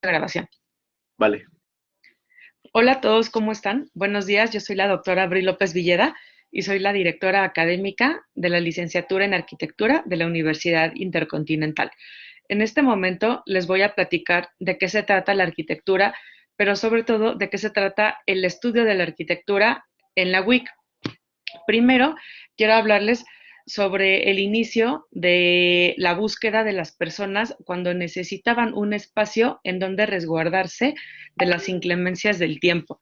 Grabación. Vale. Hola a todos, ¿cómo están? Buenos días, yo soy la doctora Abril López Villeda y soy la directora académica de la licenciatura en arquitectura de la Universidad Intercontinental. En este momento les voy a platicar de qué se trata la arquitectura, pero sobre todo de qué se trata el estudio de la arquitectura en la UIC. Primero, quiero hablarles sobre el inicio de la búsqueda de las personas cuando necesitaban un espacio en donde resguardarse de las inclemencias del tiempo.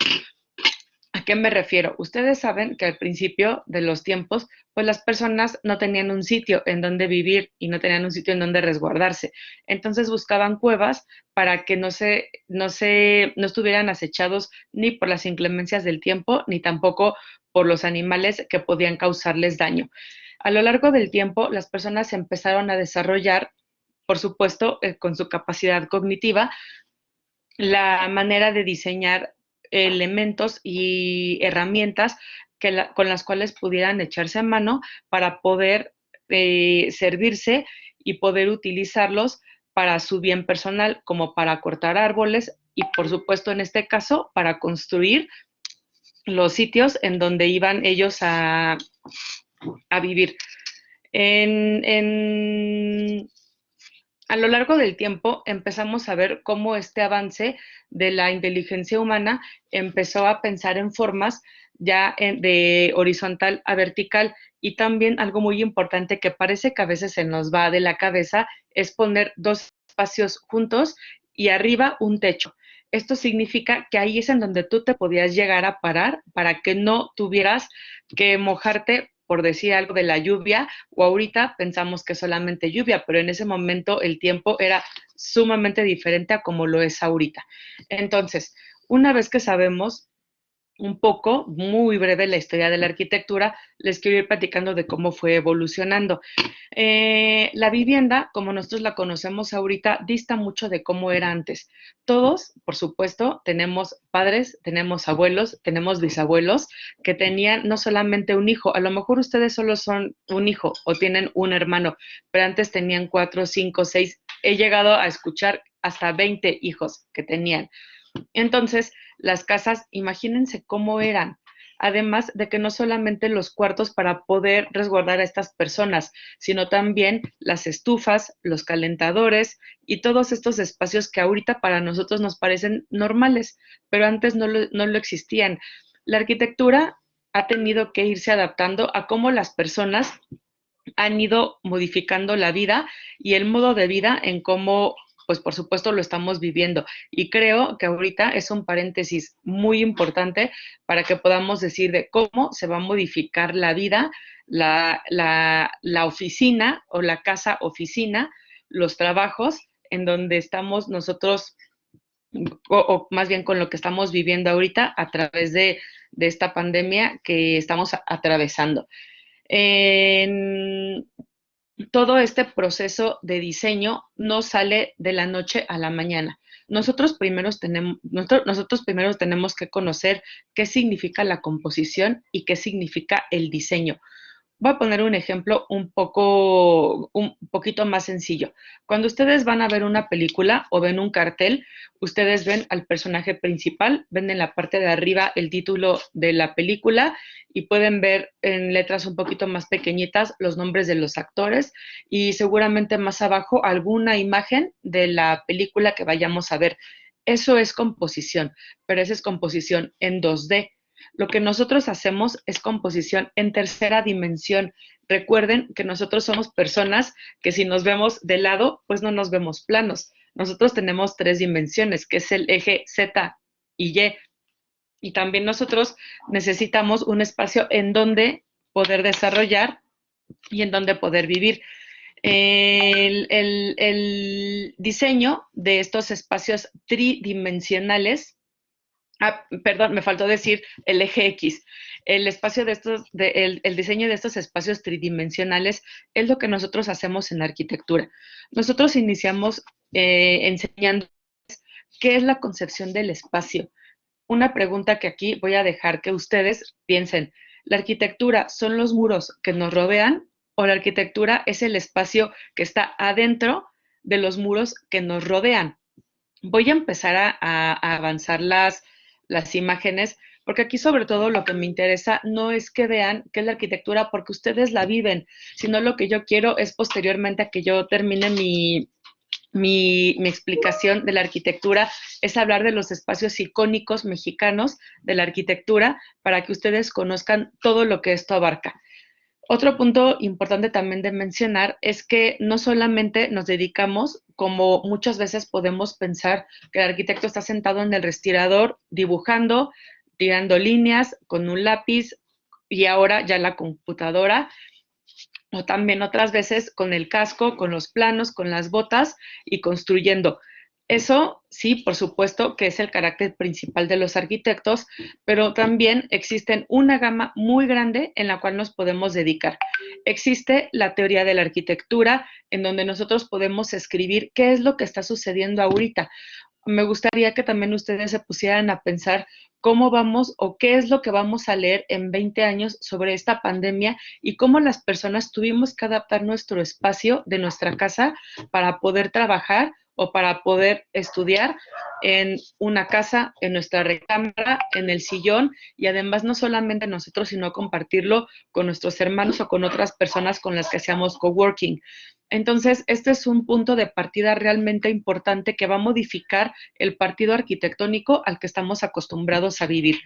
¿A qué me refiero? Ustedes saben que al principio de los tiempos, pues las personas no tenían un sitio en donde vivir y no tenían un sitio en donde resguardarse. Entonces buscaban cuevas para que no estuvieran acechados ni por las inclemencias del tiempo, ni tampoco por los animales que podían causarles daño. A lo largo del tiempo, las personas empezaron a desarrollar, por supuesto, con su capacidad cognitiva, la manera de diseñar elementos y herramientas con las cuales pudieran echarse a mano para poder servirse y poder utilizarlos para su bien personal, como para cortar árboles y, por supuesto, en este caso, para construir los sitios en donde iban ellos a vivir. En a lo largo del tiempo empezamos a ver cómo este avance de la inteligencia humana empezó a pensar en formas de horizontal a vertical, y también algo muy importante que parece que a veces se nos va de la cabeza es poner dos espacios juntos y arriba un techo. Esto significa que ahí es en donde tú te podías llegar a parar para que no tuvieras que mojarte, por decir algo, de la lluvia, o ahorita pensamos que solamente lluvia, pero en ese momento el tiempo era sumamente diferente a como lo es ahorita. Entonces, una vez que sabemos un poco, muy breve, la historia de la arquitectura, les quiero ir platicando de cómo fue evolucionando. La vivienda, como nosotros la conocemos ahorita, dista mucho de cómo era antes. Todos, por supuesto, tenemos padres, tenemos abuelos, tenemos bisabuelos que tenían no solamente un hijo, a lo mejor ustedes solo son un hijo o tienen un hermano, pero antes tenían 4, 5, 6. He llegado a escuchar hasta 20 hijos que tenían. Entonces, las casas, imagínense cómo eran. Además de que no solamente los cuartos para poder resguardar a estas personas, sino también las estufas, los calentadores y todos estos espacios que ahorita para nosotros nos parecen normales, pero antes no lo existían. La arquitectura ha tenido que irse adaptando a cómo las personas han ido modificando la vida y el modo de vida en cómo, pues por supuesto, lo estamos viviendo. Y creo que ahorita es un paréntesis muy importante para que podamos decir de cómo se va a modificar la vida, la oficina o la casa oficina, los trabajos en donde estamos nosotros, o más bien con lo que estamos viviendo ahorita a través de esta pandemia que estamos atravesando. En todo este proceso de diseño no sale de la noche a la mañana. Nosotros primero tenemos que conocer qué significa la composición y qué significa el diseño. Voy a poner un ejemplo un poquito más sencillo. Cuando ustedes van a ver una película o ven un cartel, ustedes ven al personaje principal, ven en la parte de arriba el título de la película y pueden ver en letras un poquito más pequeñitas los nombres de los actores y seguramente más abajo alguna imagen de la película que vayamos a ver. Eso es composición, pero esa es composición en 2D. Lo que nosotros hacemos es composición en tercera dimensión. Recuerden que nosotros somos personas que si nos vemos de lado, pues no nos vemos planos. Nosotros tenemos 3 dimensiones, que es el eje Z y Y. Y también nosotros necesitamos un espacio en donde poder desarrollar y en donde poder vivir. El diseño de estos espacios tridimensionales. Perdón, me faltó decir el eje X. El diseño de estos espacios tridimensionales es lo que nosotros hacemos en arquitectura. Nosotros iniciamos enseñando qué es la concepción del espacio. Una pregunta que aquí voy a dejar que ustedes piensen. ¿La arquitectura son los muros que nos rodean o la arquitectura es el espacio que está adentro de los muros que nos rodean? Voy a empezar a avanzar las imágenes, porque aquí sobre todo lo que me interesa no es que vean qué es la arquitectura porque ustedes la viven, sino lo que yo quiero es posteriormente a que yo termine mi explicación de la arquitectura, es hablar de los espacios icónicos mexicanos de la arquitectura para que ustedes conozcan todo lo que esto abarca. Otro punto importante también de mencionar es que no solamente nos dedicamos, como muchas veces podemos pensar, que el arquitecto está sentado en el respirador dibujando, tirando líneas con un lápiz y ahora ya la computadora, o también otras veces con el casco, con los planos, con las botas y construyendo. Eso sí, por supuesto que es el carácter principal de los arquitectos, pero también existen una gama muy grande en la cual nos podemos dedicar. Existe la teoría de la arquitectura, en donde nosotros podemos escribir qué es lo que está sucediendo ahorita. Me gustaría que también ustedes se pusieran a pensar cómo vamos o qué es lo que vamos a leer en 20 años sobre esta pandemia y cómo las personas tuvimos que adaptar nuestro espacio de nuestra casa para poder trabajar o para poder estudiar en una casa, en nuestra recámara, en el sillón y además no solamente nosotros, sino compartirlo con nuestros hermanos o con otras personas con las que hacemos coworking. Entonces, este es un punto de partida realmente importante que va a modificar el partido arquitectónico al que estamos acostumbrados a vivir.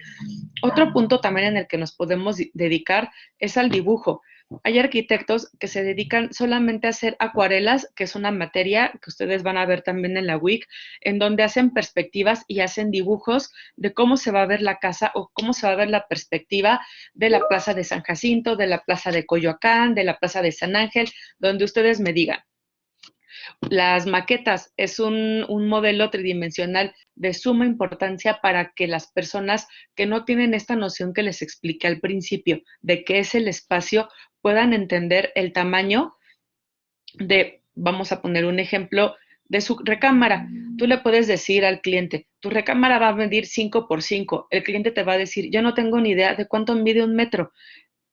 Otro punto también en el que nos podemos dedicar es al dibujo. Hay arquitectos que se dedican solamente a hacer acuarelas, que es una materia que ustedes van a ver también en la WIC, en donde hacen perspectivas y hacen dibujos de cómo se va a ver la casa o cómo se va a ver la perspectiva de la plaza de San Jacinto, de la plaza de Coyoacán, de la plaza de San Ángel, donde ustedes me digan. Las maquetas es un modelo tridimensional de suma importancia para que las personas que no tienen esta noción que les expliqué al principio de qué es el espacio puedan entender el tamaño de, vamos a poner un ejemplo, de su recámara. Tú le puedes decir al cliente, tu recámara va a medir 5 por 5. El cliente te va a decir, yo no tengo ni idea de cuánto mide un metro.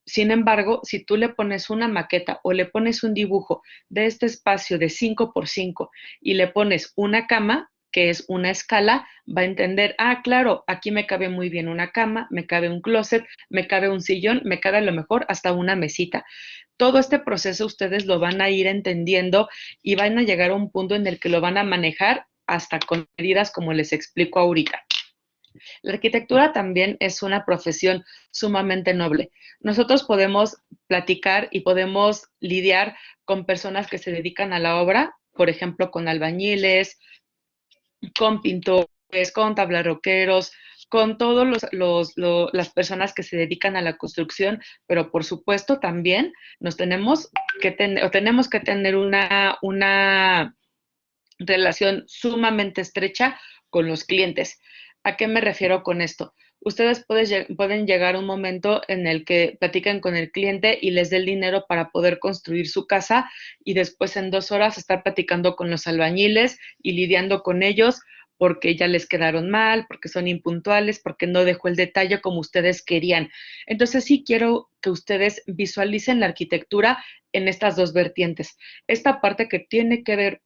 Sin embargo, si tú le pones una maqueta o le pones un dibujo de este espacio de 5 por 5 y le pones una cama, que es una escala, va a entender, ah, claro, aquí me cabe muy bien una cama, me cabe un closet, me cabe un sillón, me cabe a lo mejor hasta una mesita. Todo este proceso ustedes lo van a ir entendiendo y van a llegar a un punto en el que lo van a manejar hasta con medidas como les explico ahorita. La arquitectura también es una profesión sumamente noble. Nosotros podemos platicar y podemos lidiar con personas que se dedican a la obra, por ejemplo, con albañiles, con pintores, con tablarroqueros, con todas las personas que se dedican a la construcción, pero por supuesto también nos tenemos tenemos que tener una relación sumamente estrecha con los clientes. ¿A qué me refiero con esto? Ustedes pueden llegar a un momento en el que platican con el cliente y les dé el dinero para poder construir su casa y después en 2 horas estar platicando con los albañiles y lidiando con ellos porque ya les quedaron mal, porque son impuntuales, porque no dejó el detalle como ustedes querían. Entonces sí quiero que ustedes visualicen la arquitectura en estas dos vertientes. Esta parte que tiene que ver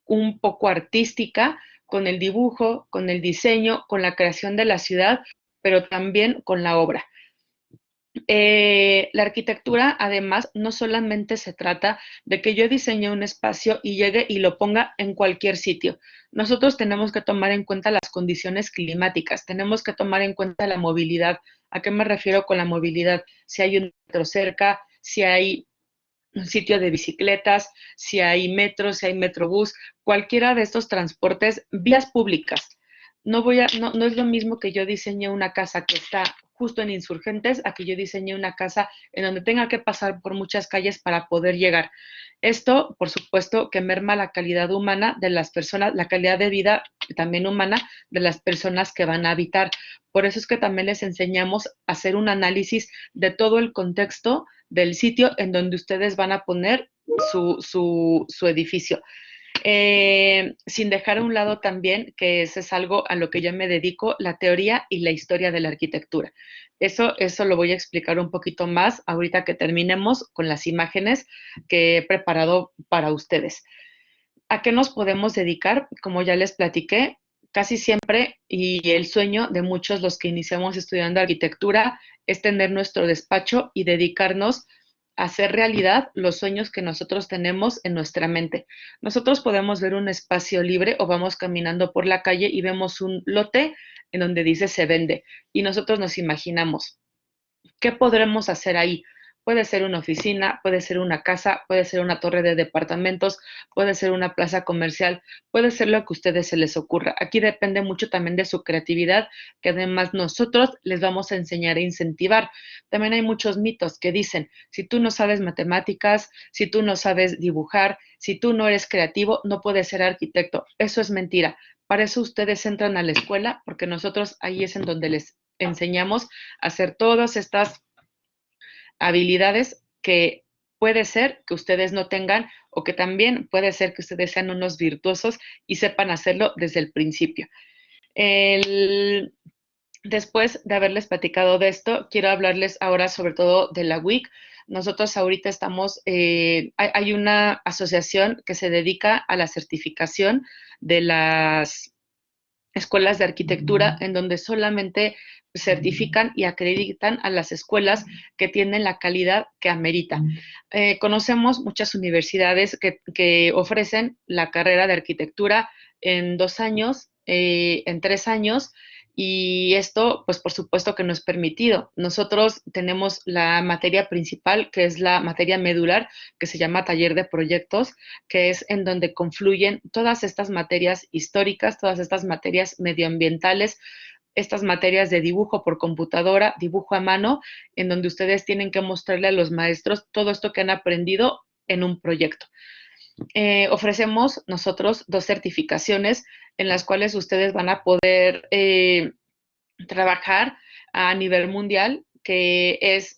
un poco artística con el dibujo, con el diseño, con la creación de la ciudad, pero también con la obra. La arquitectura, además, no solamente se trata de que yo diseñe un espacio y llegue y lo ponga en cualquier sitio. Nosotros tenemos que tomar en cuenta las condiciones climáticas, tenemos que tomar en cuenta la movilidad. ¿A qué me refiero con la movilidad? Si hay un metro cerca, si hay un sitio de bicicletas, si hay metro, si hay metrobús, cualquiera de estos transportes, vías públicas. No es lo mismo que yo diseñe una casa que está justo en Insurgentes a que yo diseñe una casa en donde tenga que pasar por muchas calles para poder llegar. Esto, por supuesto, que merma la calidad humana de las personas, la calidad de vida también humana de las personas que van a habitar. Por eso es que también les enseñamos a hacer un análisis de todo el contexto del sitio en donde ustedes van a poner su edificio. Sin dejar a un lado también, que eso es algo a lo que yo me dedico, la teoría y la historia de la arquitectura. Eso lo voy a explicar un poquito más ahorita que terminemos con las imágenes que he preparado para ustedes. ¿A qué nos podemos dedicar? Como ya les platiqué, casi siempre, y el sueño de muchos los que iniciamos estudiando arquitectura, es tener nuestro despacho y dedicarnos a hacer realidad los sueños que nosotros tenemos en nuestra mente. Nosotros podemos ver un espacio libre o vamos caminando por la calle y vemos un lote en donde dice se vende y nosotros nos imaginamos, ¿qué podremos hacer ahí? Puede ser una oficina, puede ser una casa, puede ser una torre de departamentos, puede ser una plaza comercial, puede ser lo que a ustedes se les ocurra. Aquí depende mucho también de su creatividad, que además nosotros les vamos a enseñar e incentivar. También hay muchos mitos que dicen, si tú no sabes matemáticas, si tú no sabes dibujar, si tú no eres creativo, no puedes ser arquitecto. Eso es mentira. Para eso ustedes entran a la escuela, porque nosotros ahí es en donde les enseñamos a hacer todas estas habilidades que puede ser que ustedes no tengan o que también puede ser que ustedes sean unos virtuosos y sepan hacerlo desde el principio. El, Después de haberles platicado de esto, quiero hablarles ahora sobre todo de la WIC. Nosotros ahorita estamos, hay una asociación que se dedica a la certificación de las escuelas de arquitectura en donde solamente certifican y acreditan a las escuelas que tienen la calidad que amerita. Conocemos muchas universidades que ofrecen la carrera de arquitectura en 2 años, en 3 años, y esto, pues por supuesto que no es permitido. Nosotros tenemos la materia principal, que es la materia medular, que se llama taller de proyectos, que es en donde confluyen todas estas materias históricas, todas estas materias medioambientales, estas materias de dibujo por computadora, dibujo a mano, en donde ustedes tienen que mostrarle a los maestros todo esto que han aprendido en un proyecto. Ofrecemos nosotros 2 certificaciones en las cuales ustedes van a poder trabajar a nivel mundial, que es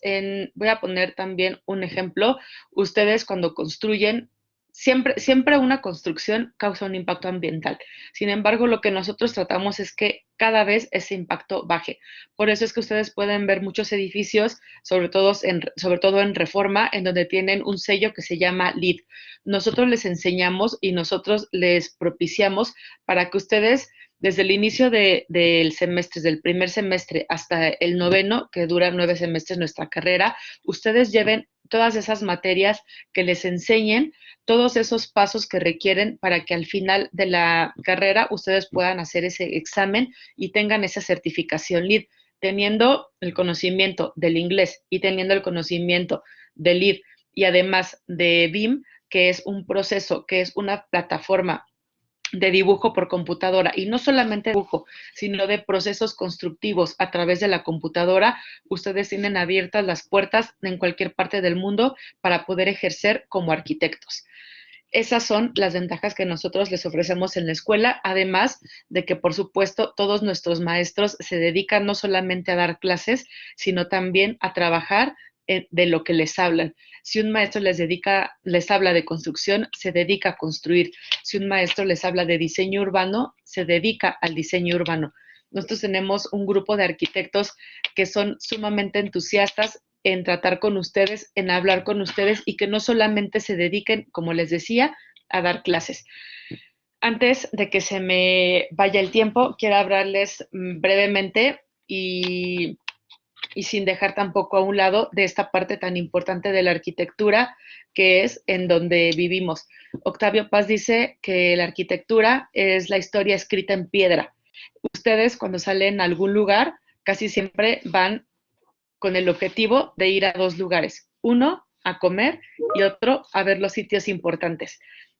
voy a poner también un ejemplo, ustedes cuando construyen, siempre una construcción causa un impacto ambiental. Sin embargo, lo que nosotros tratamos es que cada vez ese impacto baje. Por eso es que ustedes pueden ver muchos edificios, sobre todo en Reforma, en donde tienen un sello que se llama LEED. Nosotros les enseñamos y nosotros les propiciamos para que ustedes desde el inicio del semestre, del primer semestre hasta el noveno, que dura 9 semestres nuestra carrera, ustedes lleven todas esas materias que les enseñen, todos esos pasos que requieren para que al final de la carrera ustedes puedan hacer ese examen y tengan esa certificación LEED, teniendo el conocimiento del inglés y teniendo el conocimiento del LEED y además de BIM, que es un proceso, que es una plataforma de dibujo por computadora y no solamente dibujo, sino de procesos constructivos a través de la computadora, ustedes tienen abiertas las puertas en cualquier parte del mundo para poder ejercer como arquitectos. Esas son las ventajas que nosotros les ofrecemos en la escuela, además de que, por supuesto, todos nuestros maestros se dedican no solamente a dar clases, sino también a trabajar de lo que les hablan. Si un maestro les habla de construcción, se dedica a construir. Si un maestro les habla de diseño urbano, se dedica al diseño urbano. Nosotros tenemos un grupo de arquitectos que son sumamente entusiastas en tratar con ustedes, en hablar con ustedes y que no solamente se dediquen, como les decía, a dar clases. Antes de que se me vaya el tiempo, quiero hablarles brevemente y sin dejar tampoco a un lado de esta parte tan importante de la arquitectura que es en donde vivimos. Octavio Paz dice que la arquitectura es la historia escrita en piedra. Ustedes cuando salen a algún lugar casi siempre van con el objetivo de ir a 2 lugares. Uno, a comer y otro, a ver los sitios importantes.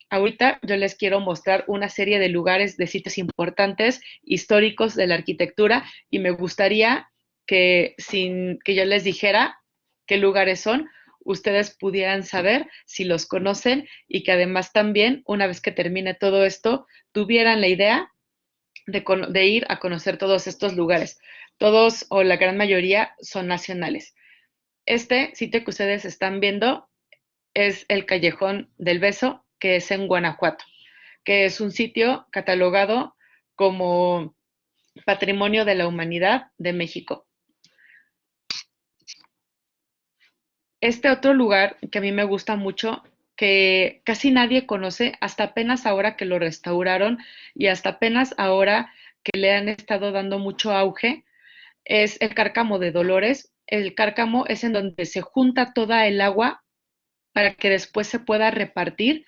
Ahorita yo les quiero mostrar una serie de lugares, de sitios importantes, históricos de la arquitectura y me gustaría que sin que yo les dijera qué lugares son, ustedes pudieran saber si los conocen y que además también, una vez que termine todo esto, tuvieran la idea de ir a conocer todos estos lugares. Todos o la gran mayoría son nacionales. Este sitio que ustedes están viendo es el Callejón del Beso, que es en Guanajuato, que es un sitio catalogado como Patrimonio de la Humanidad de México. Este otro lugar que a mí me gusta mucho, que casi nadie conoce, hasta apenas ahora que lo restauraron y hasta apenas ahora que le han estado dando mucho auge, es el Cárcamo de Dolores. El cárcamo es en donde se junta toda el agua para que después se pueda repartir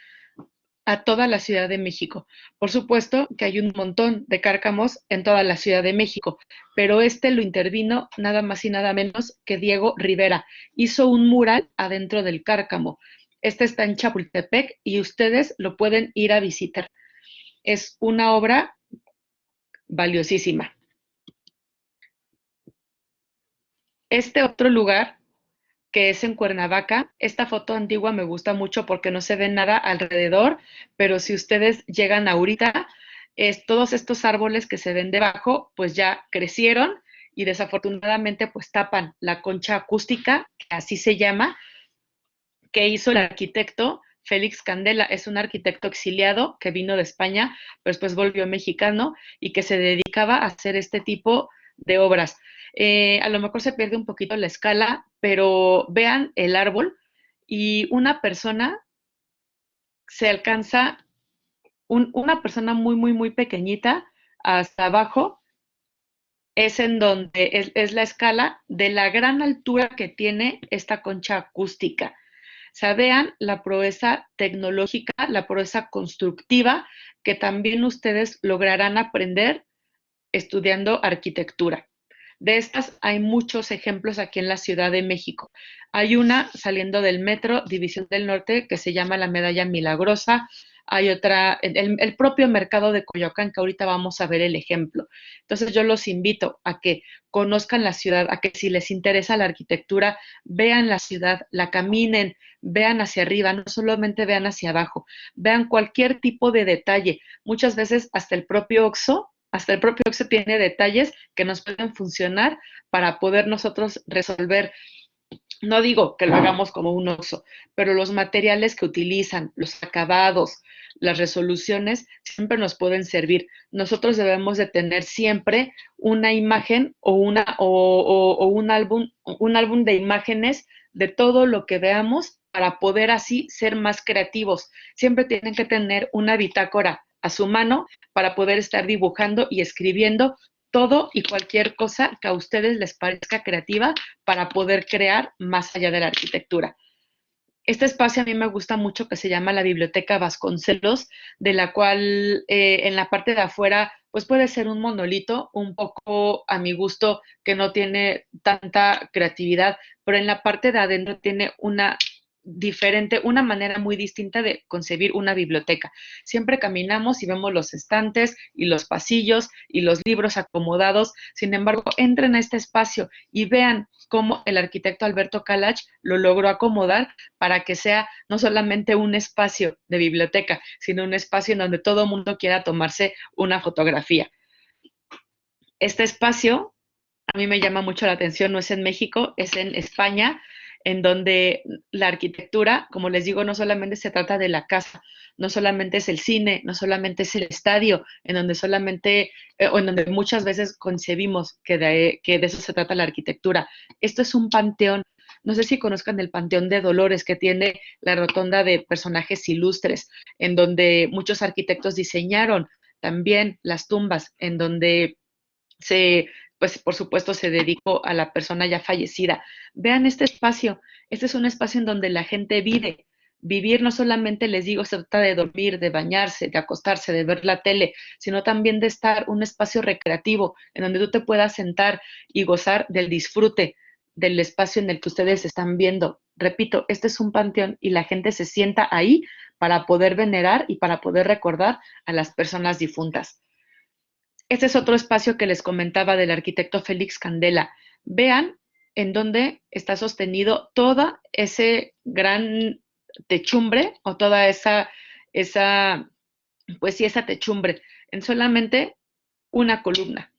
a toda la Ciudad de México. Por supuesto que hay un montón de cárcamos en toda la Ciudad de México, pero este lo intervino nada más y nada menos que Diego Rivera. Hizo un mural adentro del cárcamo. Este está en Chapultepec y ustedes lo pueden ir a visitar. Es una obra valiosísima. Este otro lugar que es en Cuernavaca. Esta foto antigua me gusta mucho porque no se ve nada alrededor, pero si ustedes llegan ahorita, todos estos árboles que se ven debajo, pues ya crecieron y desafortunadamente pues tapan la concha acústica, que así se llama, que hizo el arquitecto Félix Candela. Es un arquitecto exiliado que vino de España, pero después volvió mexicano y que se dedicaba a hacer este tipo de obras. A lo mejor se pierde un poquito la escala, pero vean el árbol y una persona se alcanza, una persona muy, muy, muy pequeñita hasta abajo es en donde es la escala de la gran altura que tiene esta concha acústica. O sea, vean la proeza tecnológica, la proeza constructiva que también ustedes lograrán aprender estudiando arquitectura. De estas hay muchos ejemplos aquí en la Ciudad de México. Hay una saliendo del metro, División del Norte, que se llama la Medalla Milagrosa. Hay otra, el propio mercado de Coyoacán, que ahorita vamos a ver el ejemplo. Entonces yo los invito a que conozcan la ciudad, a que si les interesa la arquitectura, vean la ciudad, la caminen, vean hacia arriba, no solamente vean hacia abajo, vean cualquier tipo de detalle. Muchas veces hasta el propio Oxxo tiene detalles que nos pueden funcionar para poder nosotros resolver. No digo que lo hagamos como un Oxxo, pero los materiales que utilizan, los acabados, las resoluciones, siempre nos pueden servir. Nosotros debemos de tener siempre una imagen o un álbum de imágenes de todo lo que veamos para poder así ser más creativos. Siempre tienen que tener una bitácora a su mano para poder estar dibujando y escribiendo todo y cualquier cosa que a ustedes les parezca creativa para poder crear más allá de la arquitectura. Este espacio a mí me gusta mucho que se llama la Biblioteca Vasconcelos, de la cual en la parte de afuera pues puede ser un monolito, un poco a mi gusto que no tiene tanta creatividad, pero en la parte de adentro tiene una manera muy distinta de concebir una biblioteca. Siempre caminamos y vemos los estantes y los pasillos y los libros acomodados. Sin embargo, entren a este espacio y vean cómo el arquitecto Alberto Calach lo logró acomodar para que sea no solamente un espacio de biblioteca, sino un espacio en donde todo el mundo quiera tomarse una fotografía. Este espacio a mí me llama mucho la atención, no es en México, es en España, en donde la arquitectura, como les digo, no solamente se trata de la casa, no solamente es el cine, no solamente es el estadio, en donde solamente, o en donde muchas veces concebimos que de eso se trata la arquitectura. Esto es un panteón. No sé si conozcan el Panteón de Dolores, que tiene la rotonda de personajes ilustres, en donde muchos arquitectos diseñaron también las tumbas, en donde pues por supuesto se dedicó a la persona ya fallecida. Vean este espacio, este es un espacio en donde la gente vive. Vivir no solamente, les digo, se trata de dormir, de bañarse, de acostarse, de ver la tele, sino también de estar un espacio recreativo en donde tú te puedas sentar y gozar del disfrute del espacio en el que ustedes están viendo. Repito, este es un panteón y la gente se sienta ahí para poder venerar y para poder recordar a las personas difuntas. Este es otro espacio que les comentaba del arquitecto Félix Candela. Vean en dónde está sostenido toda ese gran techumbre o toda esa, pues sí, esa techumbre en solamente una columna.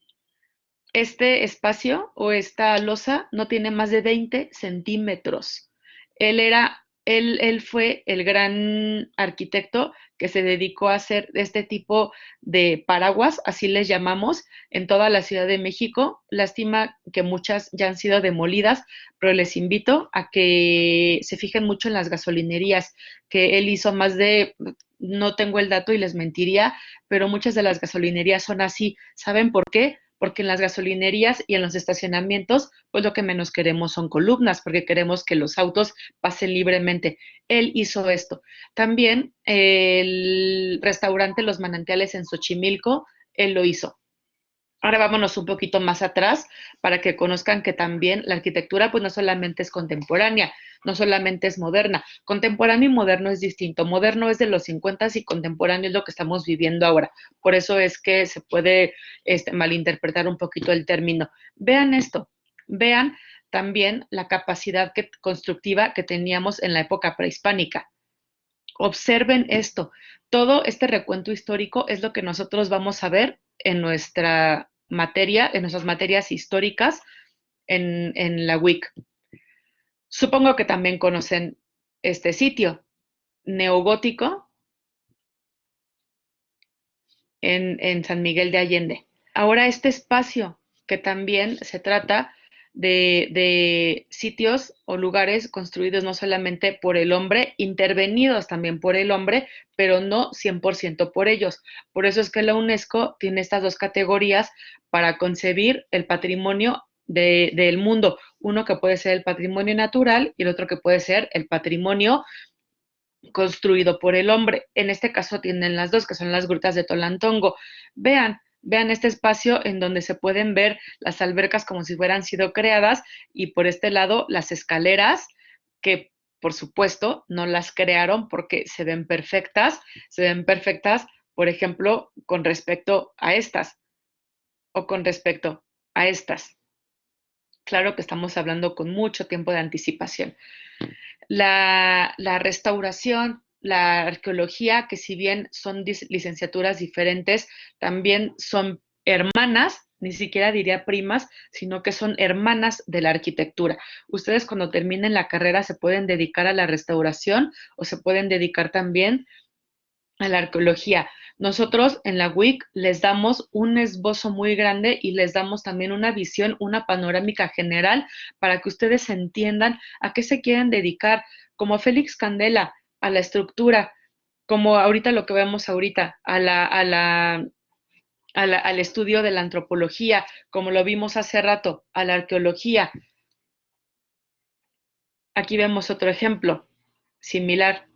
Este espacio o esta losa no tiene más de 20 centímetros. Él era Él fue el gran arquitecto que se dedicó a hacer este tipo de paraguas, así les llamamos, en toda la Ciudad de México. Lástima que muchas ya han sido demolidas, pero les invito a que se fijen mucho en las gasolinerías, que él hizo más de, no tengo el dato y les mentiría, pero muchas de las gasolinerías son así. ¿Saben por qué? Porque en las gasolinerías y en los estacionamientos, pues lo que menos queremos son columnas, porque queremos que los autos pasen libremente. Él hizo esto. También el restaurante Los Manantiales en Xochimilco, él lo hizo. Ahora vámonos un poquito más atrás para que conozcan que también la arquitectura pues no solamente es contemporánea, no solamente es moderna. Contemporáneo y moderno es distinto. Moderno es de los 50 y contemporáneo es lo que estamos viviendo ahora. Por eso es que se puede malinterpretar un poquito el término. Vean esto, vean también la capacidad constructiva que teníamos en la época prehispánica. Observen esto. Todo este recuento histórico es lo que nosotros vamos a ver en nuestra materia, en nuestras materias históricas en la WIC. Supongo que también conocen este sitio, neogótico, San Miguel de Allende. Ahora este espacio, que también se trata de sitios o lugares construidos no solamente por el hombre, intervenidos también por el hombre, pero no 100% por ellos. Por eso es que la UNESCO tiene estas dos categorías para concebir el patrimonio del mundo. Uno que puede ser el patrimonio natural y el otro que puede ser el patrimonio construido por el hombre. En este caso tienen las dos, que son las grutas de Tolantongo. Vean, vean este espacio en donde se pueden ver las albercas como si hubieran sido creadas y por este lado las escaleras que por supuesto no las crearon porque se ven perfectas, por ejemplo, con respecto a estas o con respecto a estas. Claro que estamos hablando con mucho tiempo de anticipación. La restauración, la arqueología, que si bien son licenciaturas diferentes, también son hermanas, ni siquiera diría primas, sino que son hermanas de la arquitectura. Ustedes cuando terminen la carrera se pueden dedicar a la restauración o se pueden dedicar también a la arqueología. Nosotros en la WIC les damos un esbozo muy grande y les damos también una visión, una panorámica general para que ustedes entiendan a qué se quieren dedicar, como Félix Candela, a la estructura, como ahorita lo que vemos ahorita, al estudio de la antropología, como lo vimos hace rato, a la arqueología. Aquí vemos otro ejemplo similar.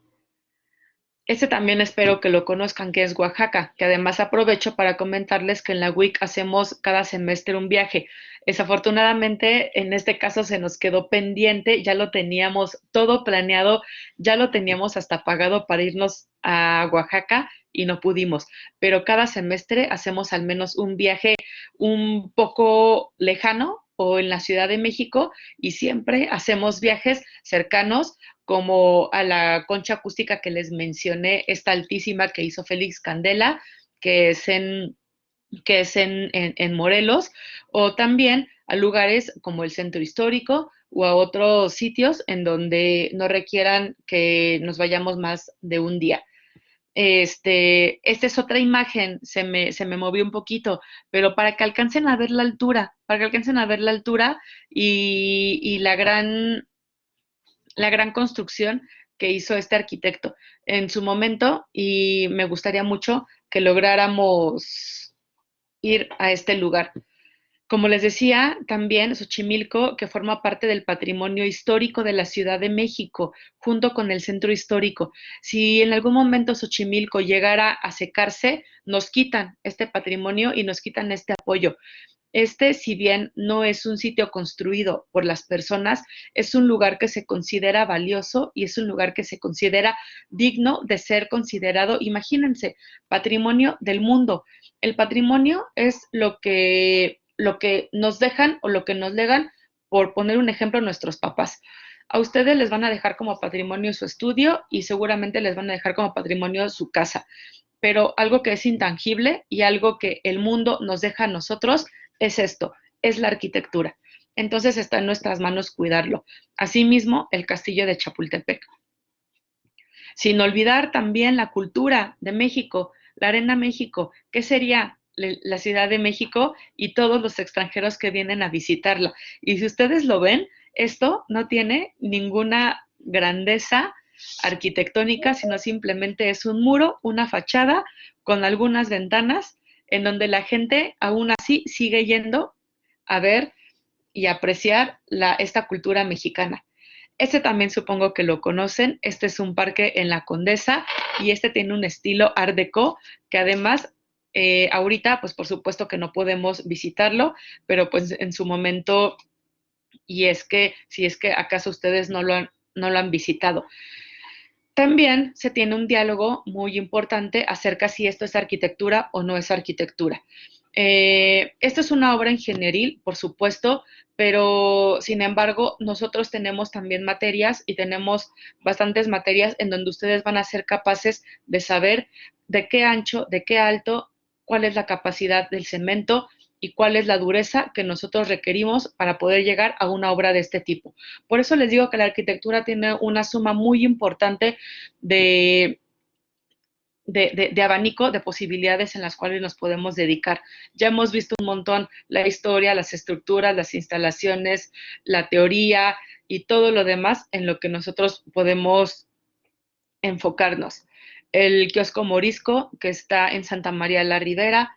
Este también espero que lo conozcan, que es Oaxaca, que además aprovecho para comentarles que en la WIC hacemos cada semestre un viaje. Desafortunadamente, en este caso se nos quedó pendiente, ya lo teníamos todo planeado, ya lo teníamos hasta pagado para irnos a Oaxaca y no pudimos. Pero cada semestre hacemos al menos un viaje un poco lejano o en la Ciudad de México y siempre hacemos viajes cercanos como a la concha acústica que les mencioné, esta altísima que hizo Félix Candela, que es en Morelos, o también a lugares como el centro histórico o a otros sitios en donde no requieran que nos vayamos más de un día. Esta es otra imagen, se me movió un poquito, pero para que alcancen a ver la altura, para que alcancen a ver la altura y la gran construcción que hizo este arquitecto en su momento y me gustaría mucho que lográramos ir a este lugar. Como les decía, también Xochimilco, que forma parte del patrimonio histórico de la Ciudad de México, junto con el centro histórico. Si en algún momento Xochimilco llegara a secarse, nos quitan este patrimonio y nos quitan este apoyo. Si bien no es un sitio construido por las personas, es un lugar que se considera valioso y es un lugar que se considera digno de ser considerado, imagínense, patrimonio del mundo. El patrimonio es lo que nos dejan o lo que nos legan, por poner un ejemplo, nuestros papás. A ustedes les van a dejar como patrimonio su estudio y seguramente les van a dejar como patrimonio su casa, pero algo que es intangible y algo que el mundo nos deja a nosotros es esto, es la arquitectura. Entonces está en nuestras manos cuidarlo. Asimismo, el castillo de Chapultepec. Sin olvidar también la cultura de México, la Arena México. ¿Qué sería la Ciudad de México y todos los extranjeros que vienen a visitarla? Y si ustedes lo ven, esto no tiene ninguna grandeza arquitectónica, sino simplemente es un muro, una fachada con algunas ventanas en donde la gente aún así sigue yendo a ver y apreciar esta cultura mexicana. Este también supongo que lo conocen. Este es un parque en la Condesa y este tiene un estilo Art Deco que además ahorita pues por supuesto que no podemos visitarlo, pero pues en su momento, y es que si es que acaso ustedes no lo han visitado. También se tiene un diálogo muy importante acerca si esto es arquitectura o no es arquitectura. Esto es una obra ingenieril, por supuesto, pero sin embargo nosotros tenemos también materias y tenemos bastantes materias en donde ustedes van a ser capaces de saber de qué ancho, de qué alto, cuál es la capacidad del cemento y cuál es la dureza que nosotros requerimos para poder llegar a una obra de este tipo. Por eso les digo que la arquitectura tiene una suma muy importante de, de abanico de posibilidades en las cuales nos podemos dedicar. Ya hemos visto un montón la historia, las estructuras, las instalaciones, la teoría y todo lo demás en lo que nosotros podemos enfocarnos. El kiosco morisco, que está en Santa María la Ribera,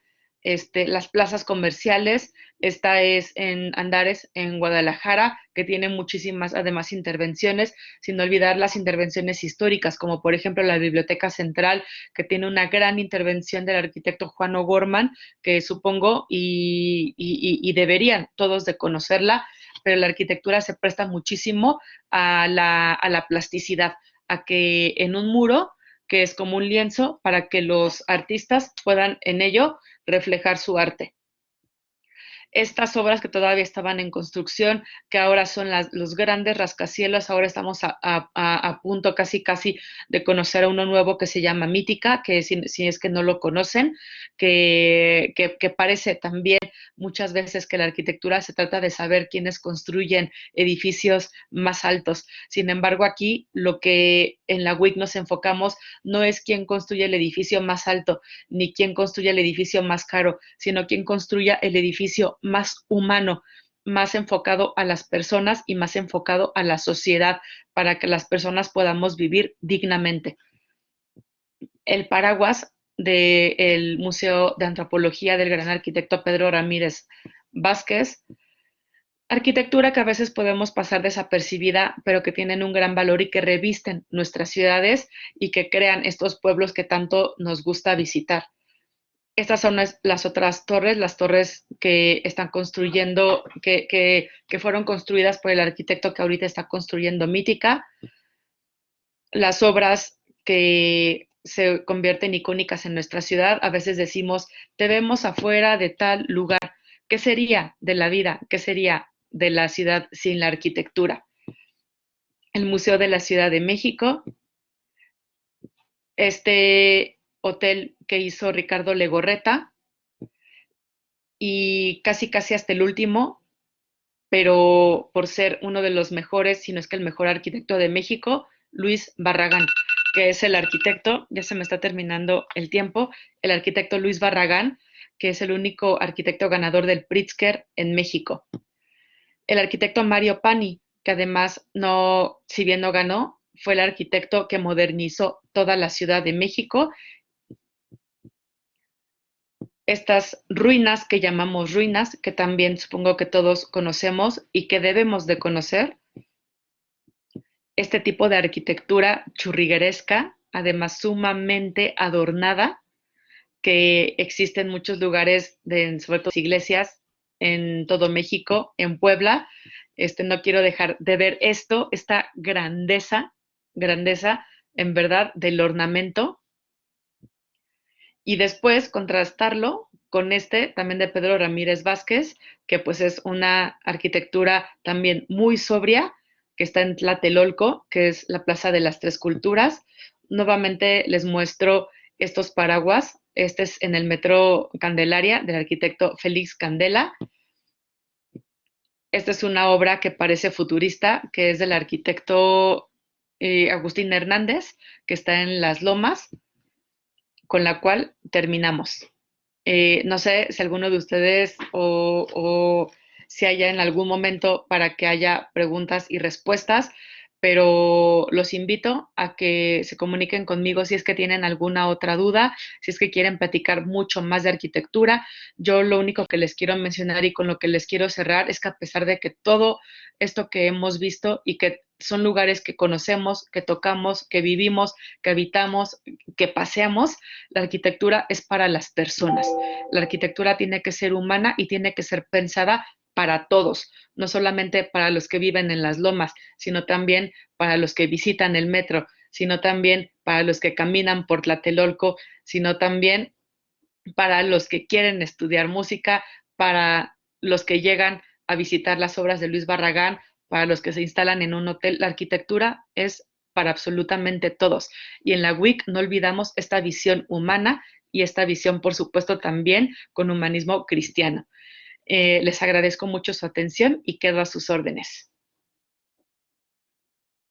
las plazas comerciales, esta es en Andares, en Guadalajara, que tiene muchísimas, además, intervenciones, sin olvidar las intervenciones históricas, como por ejemplo la Biblioteca Central, que tiene una gran intervención del arquitecto Juan O'Gorman, que supongo y deberían todos de conocerla, pero la arquitectura se presta muchísimo a la plasticidad, a que en un muro, que es como un lienzo, para que los artistas puedan en ello reflejar su arte. Estas obras que todavía estaban en construcción, que ahora son los grandes rascacielos, ahora estamos a punto casi de conocer a uno nuevo que se llama Mítica, que si es que no lo conocen, que parece también muchas veces que la arquitectura se trata de saber quiénes construyen edificios más altos. Sin embargo, aquí lo que en la WIC nos enfocamos no es quién construye el edificio más alto, ni quién construye el edificio más caro, sino quién construya el edificio más humano, más enfocado a las personas y más enfocado a la sociedad para que las personas podamos vivir dignamente. El paraguas del Museo de Antropología del gran arquitecto Pedro Ramírez Vázquez, arquitectura que a veces podemos pasar desapercibida, pero que tienen un gran valor y que revisten nuestras ciudades y que crean estos pueblos que tanto nos gusta visitar. Estas son las otras torres, las torres que están construyendo, que fueron construidas por el arquitecto que ahorita está construyendo Mítica, las obras que se convierten icónicas en nuestra ciudad. A veces decimos, te vemos afuera de tal lugar. ¿Qué sería de la vida? ¿Qué sería de la ciudad sin la arquitectura? El Museo de la Ciudad de México, este hotel que hizo Ricardo Legorreta y casi hasta el último, pero por ser uno de los mejores, si no es que el mejor arquitecto de México, Luis Barragán, que es el arquitecto, ya se me está terminando el tiempo, el arquitecto Luis Barragán, que es el único arquitecto ganador del Pritzker en México. El arquitecto Mario Pani, que además no, si bien no ganó, fue el arquitecto que modernizó toda la Ciudad de México. Estas ruinas que llamamos ruinas, que también supongo que todos conocemos y que debemos de conocer, este tipo de arquitectura churrigueresca, además sumamente adornada, que existe en muchos lugares, sobre todo iglesias, en todo México, en Puebla. No quiero dejar de ver esto, esta grandeza, en verdad, del ornamento, y después contrastarlo con también de Pedro Ramírez Vázquez, que pues es una arquitectura también muy sobria, que está en Tlatelolco, que es la Plaza de las Tres Culturas. Nuevamente les muestro estos paraguas. Este es en el Metro Candelaria del arquitecto Félix Candela. Esta es una obra que parece futurista, que es del arquitecto Agustín Hernández, que está en Las Lomas, con la cual terminamos. No sé si alguno de ustedes o si haya en algún momento para que haya preguntas y respuestas, pero los invito a que se comuniquen conmigo si es que tienen alguna otra duda, si es que quieren platicar mucho más de arquitectura. Yo lo único que les quiero mencionar y con lo que les quiero cerrar es que a pesar de que todo esto que hemos visto y que son lugares que conocemos, que tocamos, que vivimos, que habitamos, que paseamos, la arquitectura es para las personas. La arquitectura tiene que ser humana y tiene que ser pensada para todos, no solamente para los que viven en las lomas, sino también para los que visitan el metro, sino también para los que caminan por Tlatelolco, sino también para los que quieren estudiar música, para los que llegan a visitar las obras de Luis Barragán, para los que se instalan en un hotel. La arquitectura es para absolutamente todos. Y en la WIC no olvidamos esta visión humana y esta visión, por supuesto, también con humanismo cristiano. Les agradezco mucho su atención y quedo a sus órdenes.